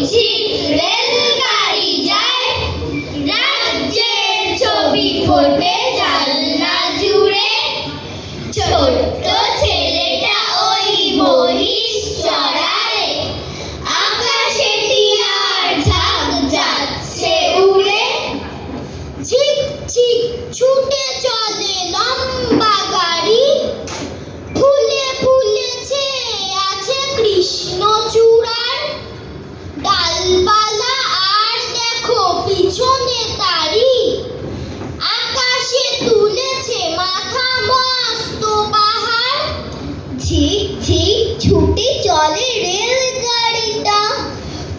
ঝিক রেলগাড়ি যায়, রাজ্যের ছবি ফোটে জানলা জুড়ে। ছোট্ট ছেলেটা ওই মহিষ চড়ায়, আকাশে টিয়ার ঝাঁক যাচ্ছে উড়ে। ঝিক ঝিক ছুটে চলে লম্বা গাড়ি, ফুলে ফুলে ছেয়ে আছে কৃষ্ণচূড়ার ডালপালা। আর দেখো পিছনে তারি, আকাশে তুলেছে মাথা মস্ত পাহাড়। ঝিক ঝিক ছুটে চলে রেলগাড়িটা,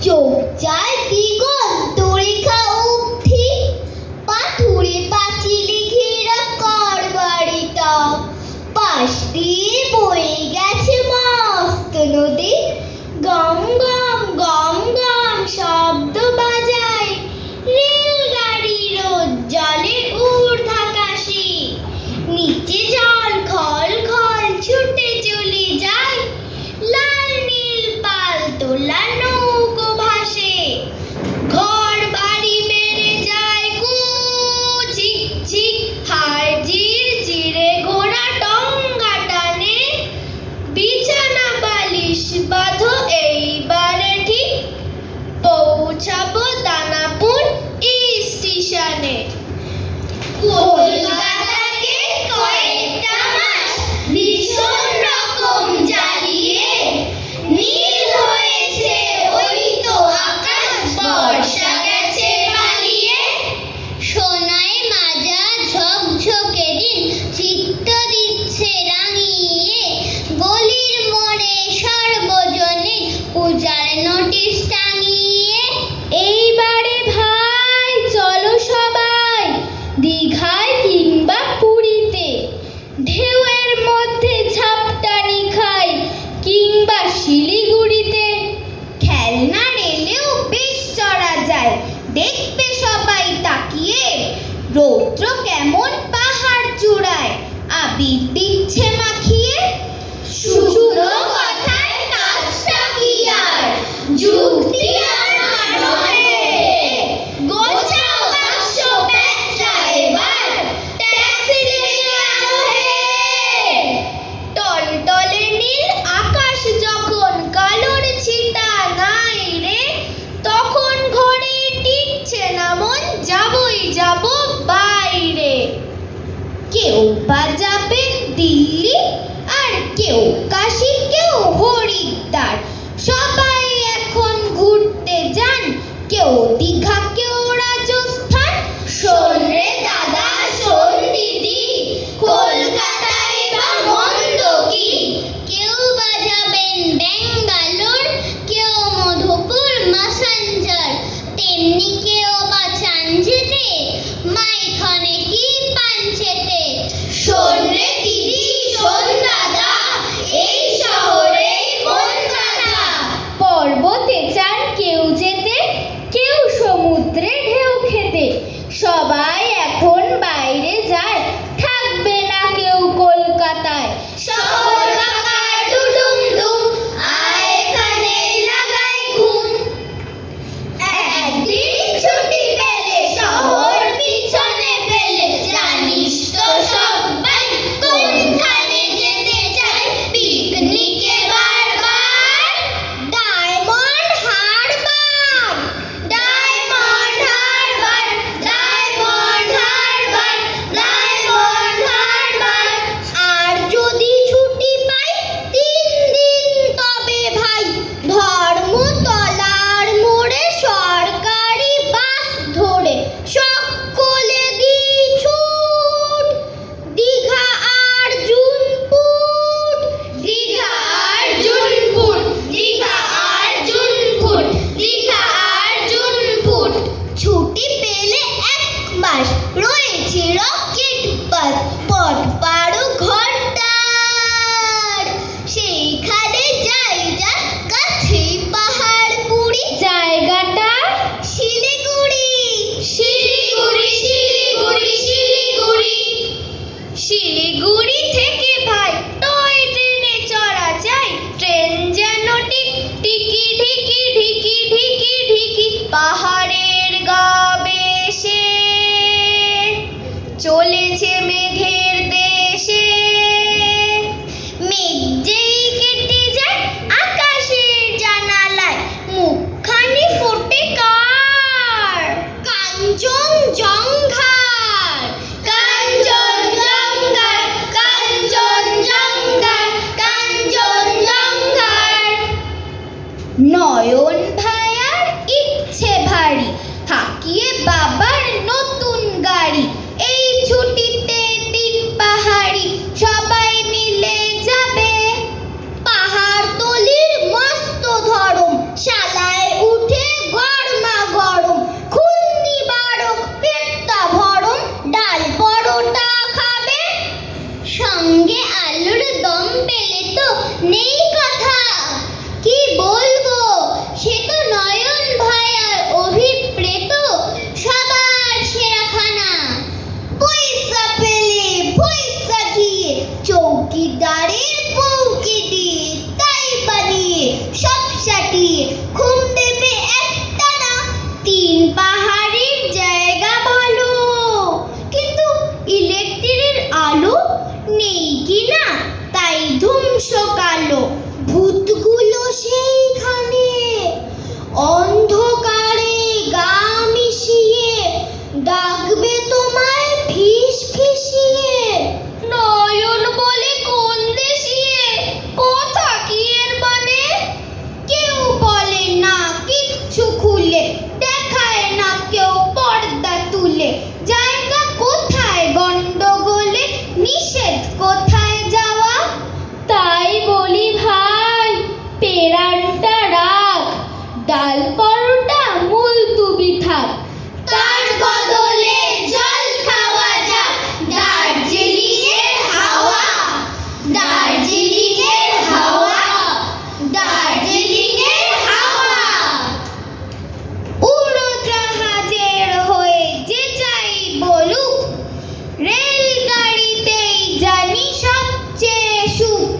চোখ যায় দিগন্ত রেখা অবধি। পাথুরে পাঁচিলে ঘেরা ঘরবাড়িটা, পাশ দিয়ে বয়ে গেছে মস্ত নদী। গম গম গম গম শব্দ বাজায় রেলগাড়ির জলে ঊর্ধ্বাকাশে। নিচে জল খল খল ছুটে চলে যায়, লাল নীল পাল তোলা নৌকো ভাসে। ঘর বাড়ি বেড়ে যায় ঝিক ঝিক, হাড় জির জিরে ঘোড়া ডঙ্গা টানে। বিছানা বালিশ বাঁধো এইবারে ঠিক, পৌঁছাবো দানাপুর স্টেশনে। কলকাতাকে কয়েকটা মাস ভীষণ রকম জ্বালিয়ে, নীল হয়েছে ওই তো আকাশ, বর্ষা গেছে পালিয়ে। সোনায় মাজা ঝকঝকে দিন চিত্ত দিচ্ছে রাঙিয়ে, গলির মোড়ে সর্বজনীন পূজার নোটিশ টাঙিয়ে। এইবারে ভাই চলো সবাই দীঘায় কিংবা পুরীতে, ঢেউয়ের মধ্যে ঝাপটানি খাই কিংবা শিলিগুড়িতে। খেলনা রেলেও বেশ চড়া যায়, দেখবে সবাই তাকিয়ে রৌদ্র কেমন পাহাড় চূড়ায় আবির দিচ্ছে মাখিয়ে। শুকনো কথায় কাজটা কি আর, যুক্তি আর মানো হে। গোছাও বাক্স প্যাঁচা এবার, ট্যাক্সি ডেকে আনো হে। টলটলে নীল আকাশ যখন কালোর ছিটা নাই রে, তখন ঘরে টিকছে না মন, যাবই যাব বাইরে। কেউ বা যাবে দিল্লি, আর কেউ কাশি, কেউ হরিদ্বার। সবাই এখন ঘুরতে যান, কেউ দীঘা কেউ রাজস্থান। শোন রে দাদা শোন দিদি, কলকাতায় বা মন্দ কি? কেউ বা যাবেন বেঙ্গালোর, কেউ মধুপুর মাসাঞ্জর, তেমনি কেউ বা চান যেতে মাইথনে কি পাঞ্চেতে। শোন রে দিদি শোন দাদা, এই শহরেই মন বাঁধা। পর্বতে চান কেউ যেতে, কেউ নয়ন ভায়ার ইচ্ছে ভারী, হাঁকিয়ে বাবার নতুন গাড়ি। এই ছুটিতে 3 পাহাড়ি সবাই মিলে যাবে। পাহাড়তলির মস্ত ধরম, শালায় উঠে গরমা গরম। খুন্নি বারক পেটটা ভরম, ডাল পরোটা খাবে। সঙ্গে আলুর দম পেলে তো নেই কথা, কি বলবো, সে তো নয়ন ভায়ার অভিপ্রেত সবার সেরা খানা। পয়সা পেলে পয়সা দিয়ে, চৌকিদারের পৌকি দিয়ে, তাই বানিয়ে সব সাটিয়ে ঘুম দেবে একটানা। 3 পাহাড়ির জায়গা ভালো, কিন্তু ইলেকট্রিকের আলো নেই কিনা, তাই ধুমসো কালো। ভূতগুলো সেইখানে অন্ধকারে গা মিশিয়ে ডাকবে তোমায় ফিস ফিসিয়ে। নয়ন বলে কোন দেশিয়ে, কথা কি এর মানে? কেউ বলে না কিচ্ছু খুলে, দেখায় না কেউ পর্দা তুলে। জায়গা কোথায় গন্ডগোলে, নিষেধ কোথায় যাওয়া? তাই বলি ভাই, পেরানটা রাখ, ডাল পরোটা মুলতুবি থাক। তার বদলে জল খাওয়া যাক দার্জিলিংয়ের হাওয়া। দার্জিলিংয়ের হাওয়া, দার্জিলিংয়ের হাওয়া। উড়োজাহাজের হয়ে যে যাই বলুক, রেলগাড়িতেই জানি সবচেয়ে সুখ।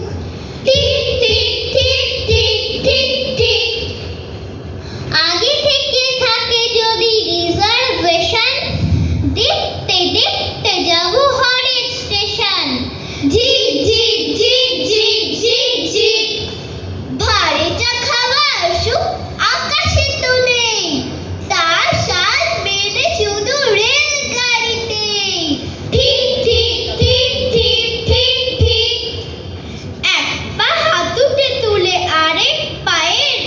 ঠিক ঠিক ঠিক ঠিক ঠিক ঠিক। আগে থেকে থাকে যদি রিজার্ভেশন, দেখতে দেখতে যাব হরেক স্টেশন। ঝিক ঝিক ঝিক ঝিক ঝিক ঝিক। ভারে চা খাবার সুখ আকাশে তো নেই, তার স্বাদ মেলে শুধু রেলগাড়িতেই। ঠিক ঠিক ঠিক ঠিক ঠিক ঠিক। এক পা হাতুড়ে তুলে আরেক পায়ের,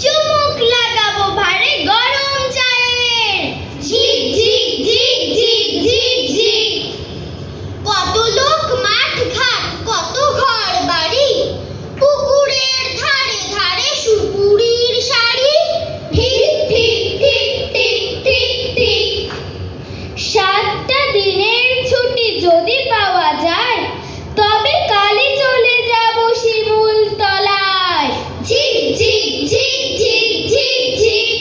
চুমুক লাগাবো ভারে গরম চায়ের। ঝিক ঝিক ঝিক ঝিক ঝিক ঝিক। কত লোক মাঠ ঘাট, কত ঘর বাড়ি, পুকুরের ধারে ধারে সুপুরির শাড়ি। ঠিক ঠিক ঠিক ঠিক ঠিক ঠিক। 7টা দিনের ছুটি যদি পাওয়া যায়, তবে কালই চলে যাব শিমুল তলায়। ঝিক ঝিক ঝিক ঝিক ঝিক ঝিক।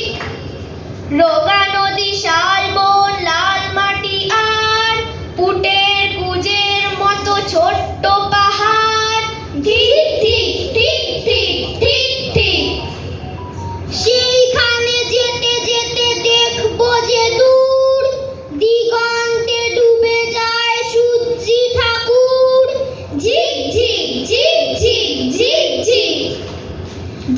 রোগা নদী, শালবন, লাল মাটি আর পুটের কুজের মতো ছোট্ট পাহাড়। ঠিক ঠিক ঠিক ঠিক ঠিক ঠিক। সেইখানে যেতে যেতে দেখবো যে দূর দিগন্তে ডুবে যায় সূর্যি ঠাকুর। ঝিক ঝিক ঝিক ঝিক ঝিক ঝিক।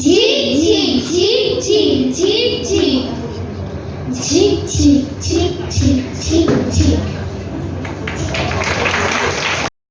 ঝিক ঝিক ঝিক ঝিক ঝিক ঝিক। ঝিক ঝিক ঝিক ঝিক ঝিক ঝিক।